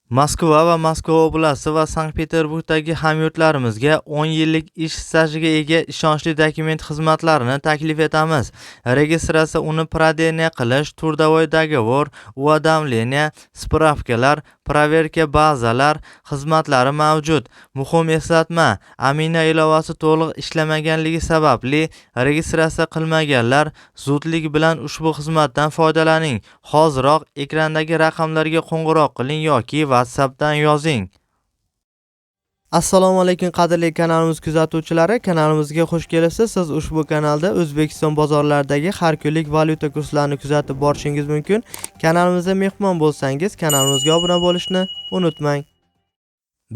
Moskva va Moskva oblasti va Sankt-Peterburgdagi hamyurtlarimizga 10 yillik ish stajiga ega ishonchli dokument xizmatlarini taklif etamiz. Registratsiya uni pradeniya qilish, trudavoy dogovor, уведомление, spravkalar, proverka bazalar xizmatlari mavjud. Muhim eslatma: Amina ilovasi to'liq ishlamaganligi sababli registratsiya qilmaganlar zudlik bilan ushbu xizmatdan foydalaning. Hoziroq ekrandagi raqamlarga qo'ng'iroq qiling yoki WhatsAppdan yozing. Assalomu alaykum qadrli kanalimiz kuzatuvchilari, kanalimizga xush kelibsiz. Siz ushbu kanalda O'zbekiston bozorlaridagi har kunlik valyuta kurslarini kuzatib borishingiz mumkin. Kanalimizga mehmon bo'lsangiz, kanalimizga obuna bo'lishni unutmang.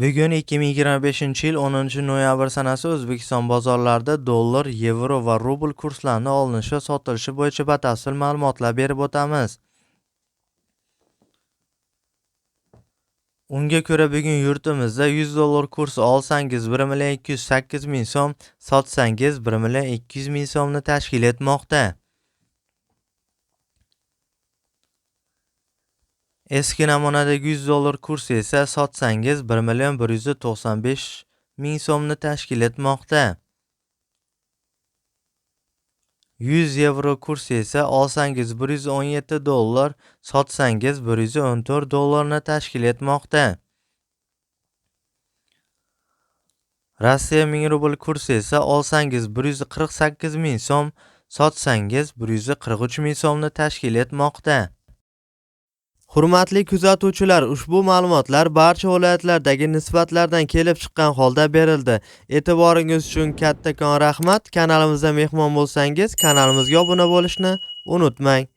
Bugun 2025-yil 10-noyabr sanasi O'zbekiston bozorlarida dollar, yevro va rubl kurslarini olinishi va sotilishi bo'yicha batafsil ma'lumotlar berib o'tamiz. Unga ko'ra bugun yurtimizda 100 dollar kursi olsangiz 1,208,000 so'm, sotsangiz 1,200,000 so'mni tashkil etmoqda. Eski namunadagi 100 dollar kursi esa sotsangiz 1,195,000 so'mni tashkil etmoqda. 100 yevro kursi esa olsangiz 117 dollar, sotsangiz 114 dollarni tashkil etmoqda. Rossiya 1000 rubl kursi esa olsangiz 148,000 so'm, sotsangiz 143,000 so'mni tashkil etmoqda. Hurmatli kuzatuvchilar, ushbu ma'lumotlar barcha viloyatlardagi nisbatlardan kelib chiqqan holda berildi. E'tiboringiz uchun kattakon rahmat. Kanalimizga mehmon bo'lsangiz, kanalimizga obuna bo'lishni unutmang.